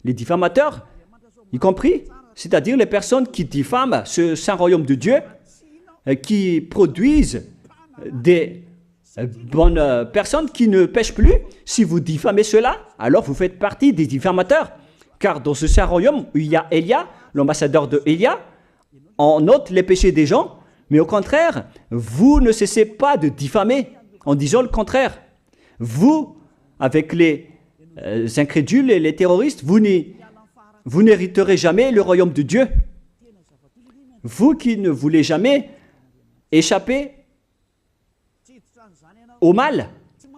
les diffamateurs, y compris, c'est-à-dire les personnes qui diffament ce saint royaume de Dieu, qui produisent des bonnes personnes qui ne pêchent plus. Si vous diffamez cela, alors vous faites partie des diffamateurs. Car dans ce saint royaume où il y a Élia, l'ambassadeur de Élia, on note les péchés des gens, mais au contraire, vous ne cessez pas de diffamer en disant le contraire. Vous, avec les incrédules et les terroristes, vous n'hériterez jamais le royaume de Dieu. Vous qui ne voulez jamais échapper au mal,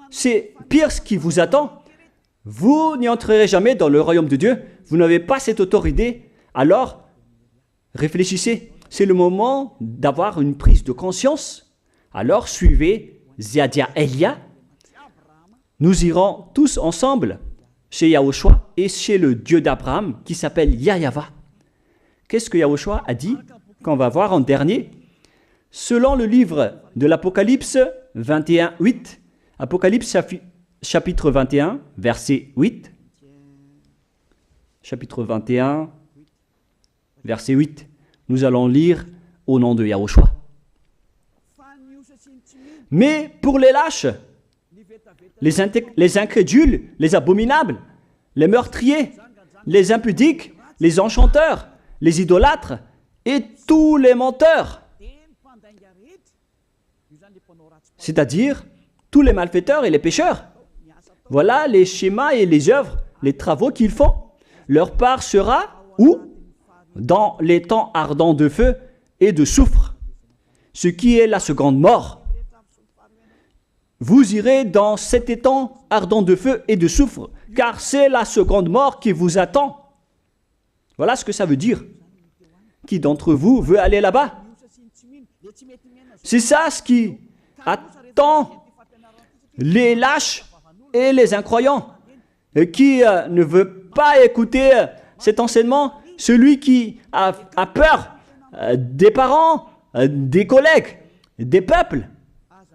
c'est pire ce qui vous attend. Vous n'y entrerez jamais dans le royaume de Dieu. Vous n'avez pas cette autorité. Alors, réfléchissez. C'est le moment d'avoir une prise de conscience. Alors, suivez Ziadia Elia. Nous irons tous ensemble chez Yahushua et chez le Dieu d'Abraham qui s'appelle Yahweh. Qu'est-ce que Yahushua a dit qu'on va voir en dernier? Selon le livre de l'Apocalypse 21, 8, Apocalypse chapitre 21, verset 8. Chapitre 21, verset 8. Nous allons lire au nom de Yahushua. Mais pour les lâches, les incrédules, les abominables, les meurtriers, les impudiques, les enchanteurs, les idolâtres et tous les menteurs, c'est-à-dire tous les malfaiteurs et les pécheurs. Voilà les schémas et les œuvres, les travaux qu'ils font. Leur part sera où? Dans les temps ardents de feu et de soufre, ce qui est la seconde mort. Vous irez dans cet étang ardent de feu et de soufre, car c'est la seconde mort qui vous attend. Voilà ce que ça veut dire. Qui d'entre vous veut aller là-bas? C'est ça ce qui attend les lâches et les incroyants, qui ne veut pas écouter cet enseignement, celui qui a peur des parents, des collègues, des peuples.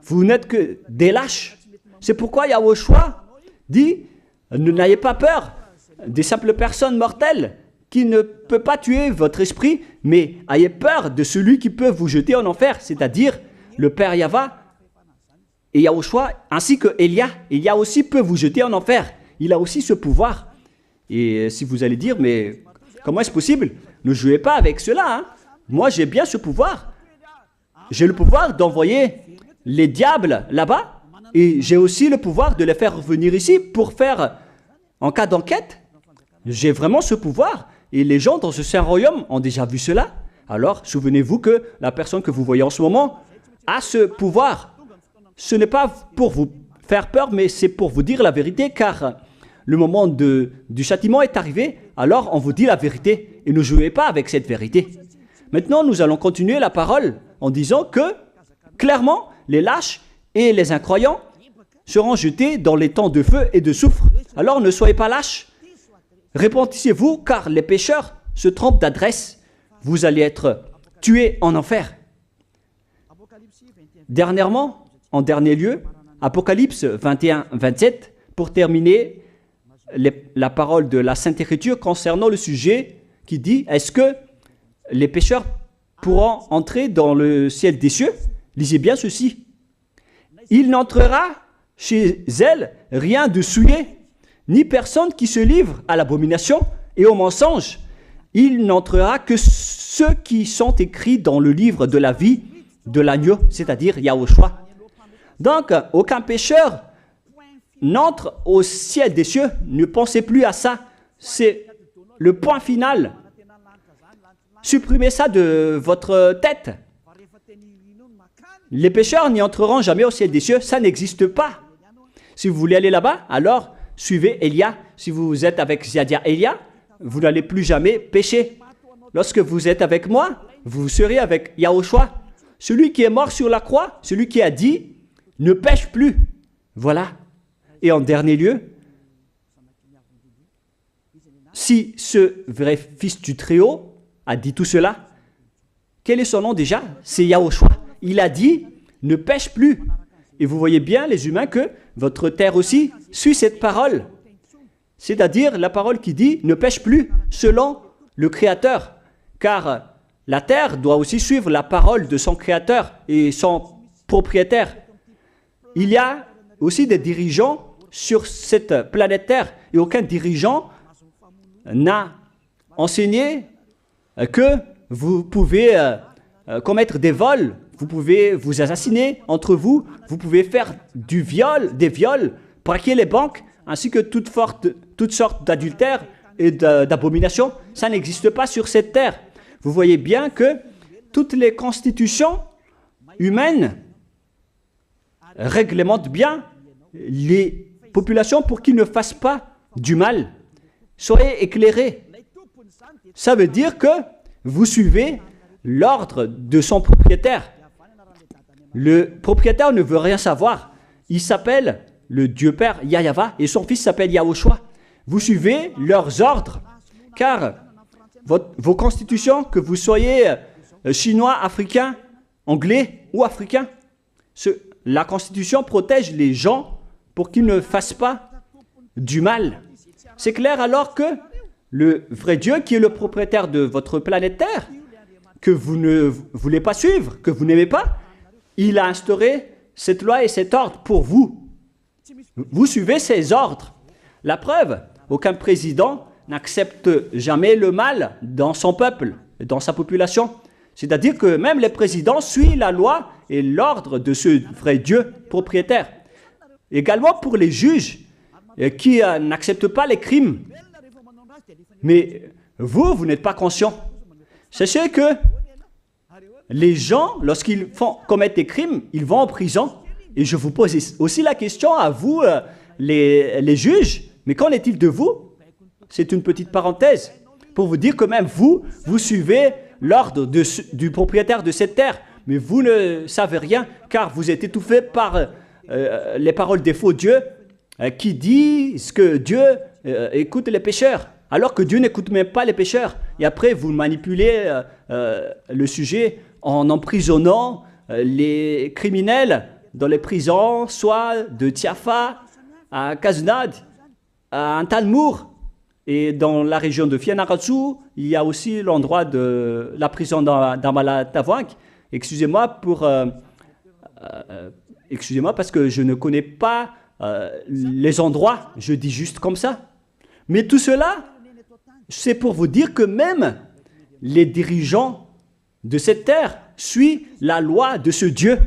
Vous n'êtes que des lâches. C'est pourquoi Yahushua dit, n'ayez pas peur des simples personnes mortelles qui ne peut pas tuer votre esprit, mais ayez peur de celui qui peut vous jeter en enfer, c'est-à-dire le Père Yahva et Yahushua, ainsi que Elia. Elia aussi peut vous jeter en enfer. Il a aussi ce pouvoir. Et si vous allez dire, mais comment est-ce possible? Ne jouez pas avec cela. Hein? Moi, j'ai bien ce pouvoir. J'ai le pouvoir d'envoyer les diables là-bas, et j'ai aussi le pouvoir de les faire revenir ici pour faire, en cas d'enquête. J'ai vraiment ce pouvoir. Et les gens dans ce saint royaume ont déjà vu cela. Alors, souvenez-vous que la personne que vous voyez en ce moment a ce pouvoir. Ce n'est pas pour vous faire peur, mais c'est pour vous dire la vérité, car le moment du châtiment est arrivé, alors on vous dit la vérité, et ne jouez pas avec cette vérité. Maintenant, nous allons continuer la parole en disant que, clairement, les lâches et les incroyants seront jetés dans les temps de feu et de soufre. Alors ne soyez pas lâches. Répentissez-vous, car les pécheurs se trompent d'adresse. Vous allez être tués en enfer. Dernièrement, en dernier lieu, Apocalypse 21, 27, pour terminer la parole de la Sainte Écriture concernant le sujet qui dit, est-ce que les pécheurs pourront entrer dans le ciel des cieux? Lisez bien ceci. Il n'entrera chez elle rien de souillé, ni personne qui se livre à l'abomination et au mensonge. Il n'entrera que ceux qui sont écrits dans le livre de la vie de l'agneau, c'est-à-dire Yahushua. Donc, aucun pécheur n'entre au ciel des cieux. Ne pensez plus à ça. C'est le point final. Supprimez ça de votre tête. Les pécheurs n'y entreront jamais au ciel des cieux. Ça n'existe pas. Si vous voulez aller là-bas, alors suivez Elia. Si vous êtes avec Ziadia Elia, vous n'allez plus jamais pécher. Lorsque vous êtes avec moi, vous serez avec Yahushua. Celui qui est mort sur la croix, celui qui a dit, ne pêche plus. Voilà. Et en dernier lieu, si ce vrai fils du Très-Haut a dit tout cela, quel est son nom déjà? C'est Yahushua. Il a dit, ne pêche plus. Et vous voyez bien, les humains, que votre terre aussi suit cette parole. C'est-à-dire la parole qui dit « ne pêche plus selon le Créateur ». Car la terre doit aussi suivre la parole de son Créateur et son propriétaire. Il y a aussi des dirigeants sur cette planète Terre et aucun dirigeant n'a enseigné que vous pouvez commettre des vols, vous pouvez vous assassiner entre vous, vous pouvez faire des viols, braquer les banques, ainsi que toutes sortes d'adultères et d'abominations. Ça n'existe pas sur cette terre. Vous voyez bien que toutes les constitutions humaines réglementent bien les populations pour qu'ils ne fassent pas du mal. Soyez éclairés. Ça veut dire que vous suivez l'ordre de son propriétaire. Le propriétaire ne veut rien savoir. Il s'appelle le Dieu Père Yahweh et son fils s'appelle Yahushua. Vous suivez leurs ordres, car vos constitutions, que vous soyez chinois, africain, anglais ou africain, la constitution protège les gens pour qu'ils ne fassent pas du mal. C'est clair alors que le vrai Dieu, qui est le propriétaire de votre planète Terre, que vous ne voulez pas suivre, que vous n'aimez pas, il a instauré cette loi et cet ordre pour vous. Vous suivez ces ordres. La preuve, aucun président n'accepte jamais le mal dans son peuple, dans sa population. C'est-à-dire que même les présidents suivent la loi et l'ordre de ce vrai Dieu propriétaire. Également pour les juges qui n'acceptent pas les crimes. Mais vous n'êtes pas conscient. Sachez que les gens, lorsqu'ils commettent des crimes, ils vont en prison. Et je vous pose aussi la question à vous, les juges, mais qu'en est-il de vous? C'est une petite parenthèse pour vous dire que même vous suivez l'ordre du propriétaire de cette terre, mais vous ne savez rien car vous êtes étouffé par les paroles des faux dieux qui disent que Dieu écoute les pécheurs, alors que Dieu n'écoute même pas les pécheurs. Et après, vous manipulez le sujet en emprisonnant les criminels dans les prisons, soit de Tiafa à Kaznad, à Antalmour. Et dans la région de Fianarantsoa, il y a aussi l'endroit de la prison d'Amala-Tavouank. Excusez-moi parce que je ne connais pas les endroits, je dis juste comme ça. Mais tout cela, c'est pour vous dire que même les dirigeants de cette terre suivent la loi de ce Dieu.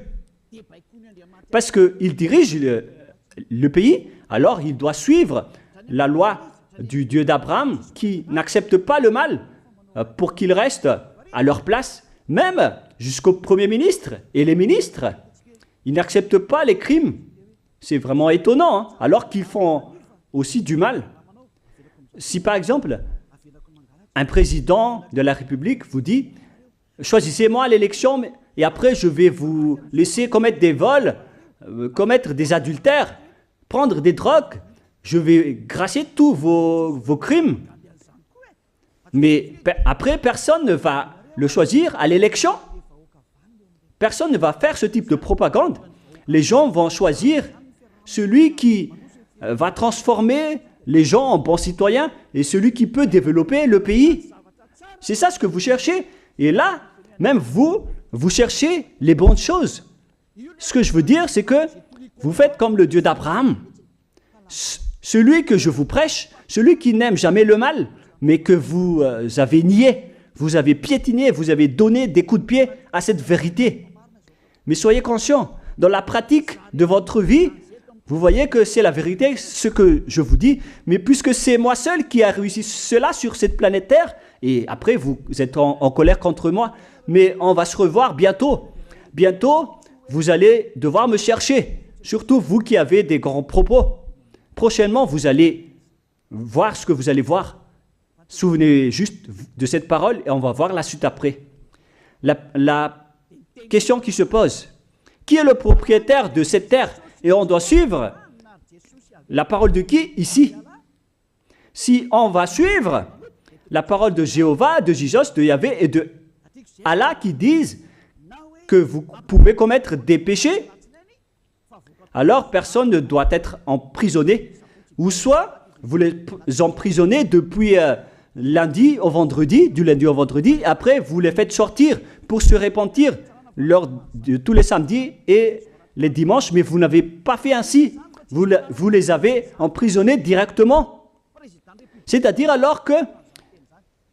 Parce qu'il dirige le pays, alors il doit suivre la loi du Dieu d'Abraham qui n'accepte pas le mal pour qu'ils restent à leur place, même jusqu'au Premier ministre et les ministres. Ils n'acceptent pas les crimes. C'est vraiment étonnant, hein, alors qu'ils font aussi du mal. Si par exemple, un président de la République vous dit « Choisissez-moi à l'élection et après je vais vous laisser commettre des vols, commettre des adultères, prendre des drogues, je vais gracier tous vos crimes. » Mais après, personne ne va le choisir à l'élection. Personne ne va faire ce type de propagande. Les gens vont choisir celui qui va transformer les gens en bons citoyens et celui qui peut développer le pays. C'est ça ce que vous cherchez. Et là, même vous cherchez les bonnes choses. Ce que je veux dire, c'est que vous faites comme le Dieu d'Abraham. Celui que je vous prêche, celui qui n'aime jamais le mal, mais que vous avez nié, vous avez piétiné, vous avez donné des coups de pied à cette vérité. Mais soyez conscients, dans la pratique de votre vie, vous voyez que c'est la vérité, ce que je vous dis, mais puisque c'est moi seul qui a réussi cela sur cette planète Terre, et après vous êtes en colère contre moi, mais on va se revoir bientôt. Bientôt, vous allez devoir me chercher, surtout vous qui avez des grands propos. Prochainement, vous allez voir ce que vous allez voir. Souvenez juste de cette parole et on va voir la suite après. La question qui se pose, qui est le propriétaire de cette terre? Et on doit suivre la parole de qui ici? Si on va suivre la parole de Jéhovah, de Jésus, de Yahvé et de Allah qui disent que vous pouvez commettre des péchés, alors personne ne doit être emprisonné. Ou soit vous les emprisonnez depuis lundi au vendredi, du lundi au vendredi. Après, vous les faites sortir pour se repentir lors de tous les samedis et les dimanches, mais vous n'avez pas fait ainsi. Vous les avez emprisonnés directement. C'est-à-dire alors que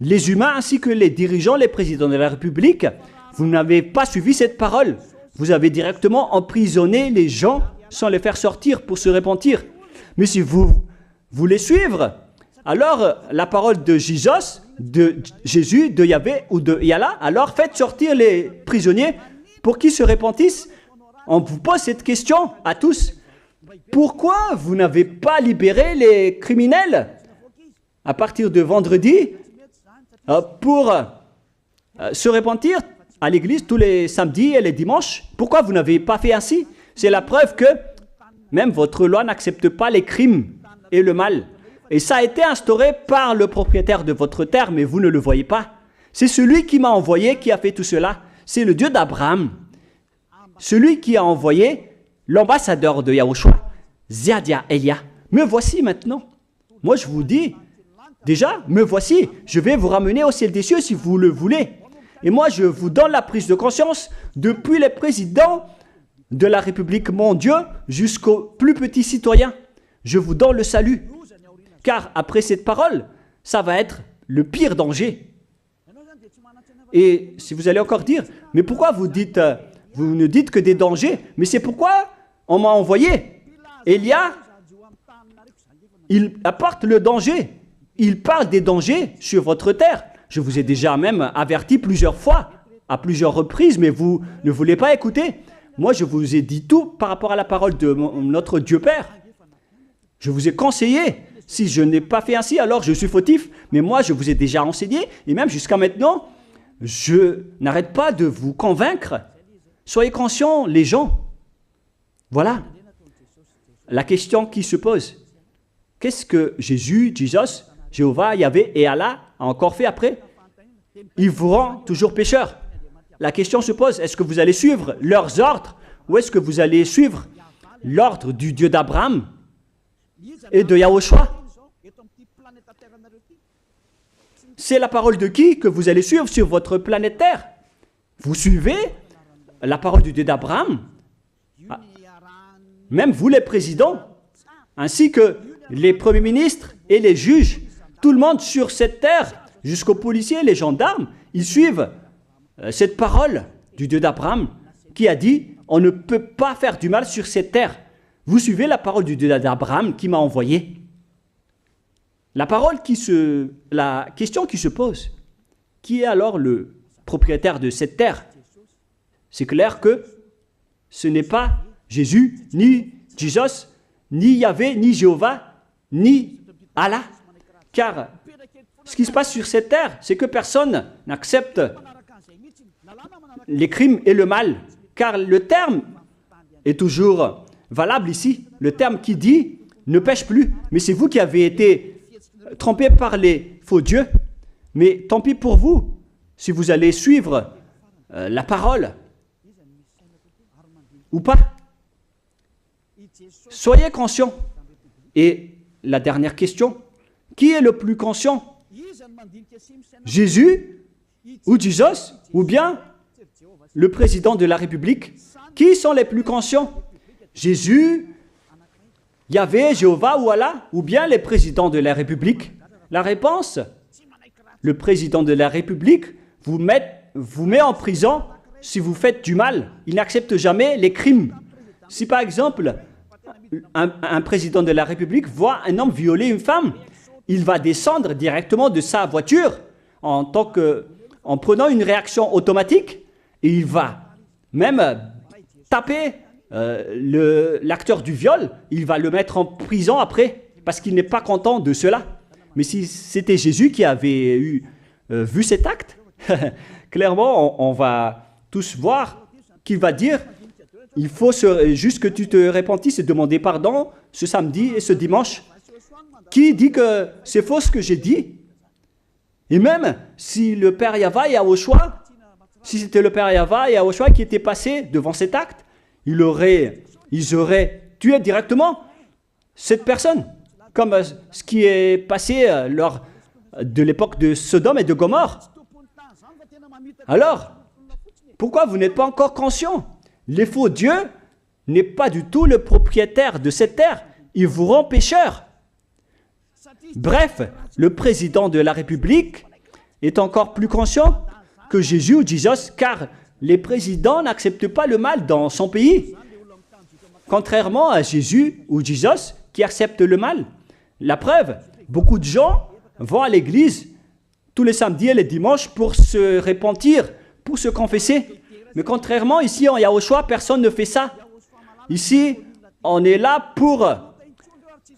les humains ainsi que les dirigeants, les présidents de la République, vous n'avez pas suivi cette parole. Vous avez directement emprisonné les gens sans les faire sortir pour se repentir. Mais si vous voulez suivre, alors la parole de Jésus, de Yahvé ou de Yallah, alors faites sortir les prisonniers pour qu'ils se repentissent. On vous pose cette question à tous. Pourquoi vous n'avez pas libéré les criminels à partir de vendredi pour se repentir à l'église tous les samedis et les dimanches? Pourquoi vous n'avez pas fait ainsi? C'est la preuve que même votre loi n'accepte pas les crimes et le mal. Et ça a été instauré par le propriétaire de votre terre, mais vous ne le voyez pas. C'est celui qui m'a envoyé qui a fait tout cela. C'est le Dieu d'Abraham. Celui qui a envoyé l'ambassadeur de Yahushua, Ziadia Elia. Me voici maintenant. Moi, je vous dis, déjà, me voici. Je vais vous ramener au ciel des cieux si vous le voulez. Et moi, je vous donne la prise de conscience depuis les présidents de la République, mon Dieu, jusqu'aux plus petits citoyens. Je vous donne le salut. Car après cette parole, ça va être le pire danger. Et si vous allez encore dire, mais pourquoi vous ne dites que des dangers? Mais c'est pourquoi on m'a envoyé. Élia, il apporte le danger. Il parle des dangers sur votre terre. Je vous ai déjà même averti plusieurs fois, à plusieurs reprises, mais vous ne voulez pas écouter. Moi, je vous ai dit tout par rapport à la parole de notre Dieu Père. Je vous ai conseillé. Si je n'ai pas fait ainsi, alors je suis fautif. Mais moi, je vous ai déjà enseigné. Et même jusqu'à maintenant, je n'arrête pas de vous convaincre. Soyez conscients, les gens. Voilà la question qui se pose. Qu'est-ce que Jésus, Jéhovah, Yahvé et Allah a encore fait après? Il vous rend toujours pécheur. La question se pose, est-ce que vous allez suivre leurs ordres ou est-ce que vous allez suivre l'ordre du Dieu d'Abraham et de Yahushua? C'est la parole de qui que vous allez suivre sur votre planète Terre? Vous suivez la parole du Dieu d'Abraham? Même vous les présidents, ainsi que les premiers ministres et les juges, tout le monde sur cette terre, jusqu'aux policiers, les gendarmes, ils suivent cette parole du Dieu d'Abraham qui a dit, on ne peut pas faire du mal sur cette terre. Vous suivez la parole du Dieu d'Abraham qui m'a envoyé. La question qui se pose, qui est alors le propriétaire de cette terre? C'est clair que ce n'est pas Jésus, ni Jesus, ni Yahvé, ni Jéhovah, ni Allah. Car ce qui se passe sur cette terre, c'est que personne n'accepte les crimes et le mal. Car le terme est toujours valable ici. Le terme qui dit « ne pêche plus ». Mais c'est vous qui avez été trompés par les faux dieux. Mais tant pis pour vous, si vous allez suivre la parole ou pas. Soyez conscients. Et la dernière question, qui est le plus conscient? Jésus ou Jesus ou bien le président de la République? Qui sont les plus conscients? Jésus, Yahvé, Jéhovah ou Allah ou bien les présidents de la République? La réponse, le président de la République vous met en prison si vous faites du mal. Il n'accepte jamais les crimes. Si par exemple, un président de la République voit un homme violer une femme, il va descendre directement de sa voiture en prenant une réaction automatique et il va même taper l'acteur du viol, il va le mettre en prison après parce qu'il n'est pas content de cela. Mais si c'était Jésus qui avait vu cet acte, clairement on va tous voir qu'il va dire il faut juste que tu te repentisses et demander pardon ce samedi et ce dimanche. Qui dit que c'est faux ce que j'ai dit? Et même si le Père Yahvé et Yahushua, si c'était le Père Yahvé et Yahushua qui était passé devant cet acte, ils auraient tué directement cette personne. comme ce qui est passé lors de l'époque de Sodome et de Gomorrhe. Alors, pourquoi vous n'êtes pas encore conscient? Les faux dieux n'est pas du tout le propriétaire de cette terre. Il vous rend pécheur. Bref, le président de la République est encore plus conscient que Jésus ou Jesus, car les présidents n'acceptent pas le mal dans son pays. Contrairement à Jésus ou Jesus qui acceptent le mal. La preuve, beaucoup de gens vont à l'église tous les samedis et les dimanches pour se repentir, pour se confesser. Mais contrairement, ici en Yahushua, personne ne fait ça. Ici, on est là pour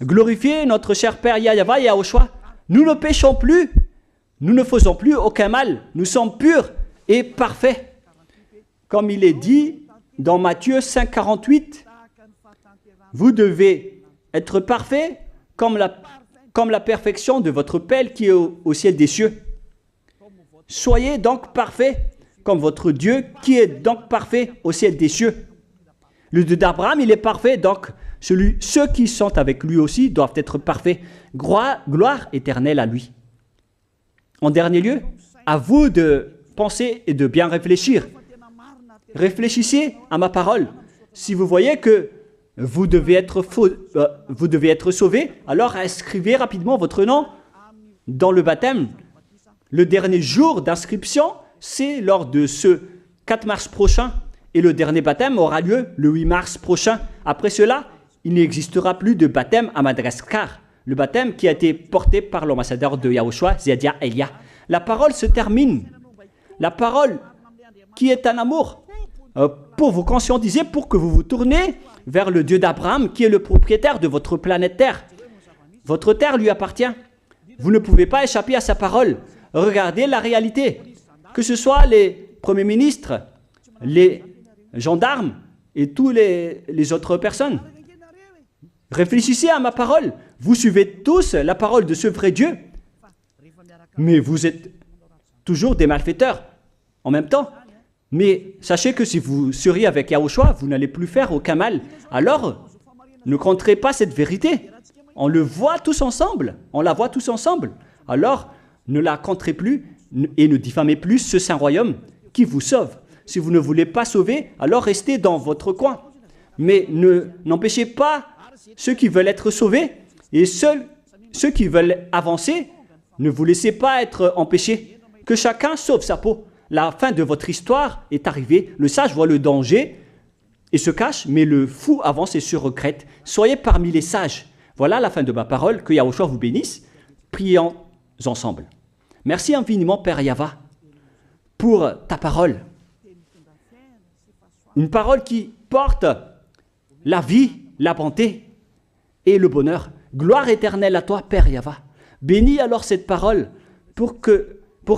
glorifier notre cher Père Yahweh Yahushua. Nous ne péchons plus, nous ne faisons plus aucun mal. Nous sommes purs et parfaits. Comme il est dit dans Matthieu 5, 48, vous devez être parfaits comme la perfection de votre Père qui est au ciel des cieux. Soyez donc parfaits comme votre Dieu qui est donc parfait au ciel des cieux. Le Dieu d'Abraham, il est parfait, donc ceux qui sont avec lui aussi doivent être parfaits. Gloire éternelle à lui. En dernier lieu, à vous de penser et de bien réfléchir. Réfléchissez à ma parole. Si vous voyez que vous devez être sauvé, alors inscrivez rapidement votre nom dans le baptême. Le dernier jour d'inscription, c'est lors de ce 4 mars prochain. Et le dernier baptême aura lieu le 8 mars prochain. Après cela, il n'existera plus de baptême à Madagascar. Le baptême qui a été porté par l'ambassadeur de Yahushua, Ziadia Elia. La parole se termine. La parole qui est un amour pour vous conscientiser, pour que vous vous tournez vers le Dieu d'Abraham qui est le propriétaire de votre planète Terre. Votre terre lui appartient. Vous ne pouvez pas échapper à sa parole. Regardez la réalité. Que ce soit les premiers ministres, les gendarmes et toutes les autres personnes. Réfléchissez à ma parole. Vous suivez tous la parole de ce vrai Dieu. Mais vous êtes toujours des malfaiteurs en même temps. Mais sachez que si vous seriez avec Yahushua, vous n'allez plus faire aucun mal. Alors, ne compterez pas cette vérité. On le voit tous ensemble. On la voit tous ensemble. Alors, ne la compterez plus et ne diffamez plus ce saint royaume qui vous sauve. Si vous ne voulez pas sauver, alors restez dans votre coin. Mais n'empêchez pas ceux qui veulent être sauvés et ceux qui veulent avancer, ne vous laissez pas être empêchés. Que chacun sauve sa peau. La fin de votre histoire est arrivée. Le sage voit le danger et se cache, mais le fou avance et se regrette. Soyez parmi les sages. Voilà la fin de ma parole. Que Yahushua vous bénisse. Prions ensemble. Merci infiniment, Père Yahweh, pour ta parole. Une parole qui porte la vie, la bonté et le bonheur. Gloire éternelle à toi, Père Yahweh. Bénis alors cette parole pour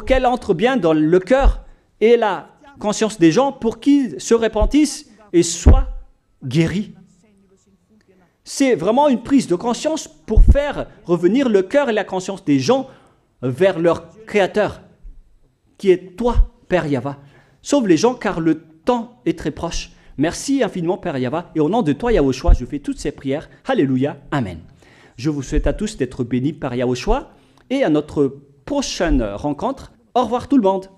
qu'elle entre bien dans le cœur et la conscience des gens pour qu'ils se repentissent et soient guéris. C'est vraiment une prise de conscience pour faire revenir le cœur et la conscience des gens vers leur Créateur, qui est toi, Père Yahweh. Sauve les gens car le temps est très proche. Merci infiniment, Père Yahweh. Et au nom de toi, Yahushua, je fais toutes ces prières. Alléluia. Amen. Je vous souhaite à tous d'être bénis par Yahushua et à notre prochaine rencontre. Au revoir tout le monde.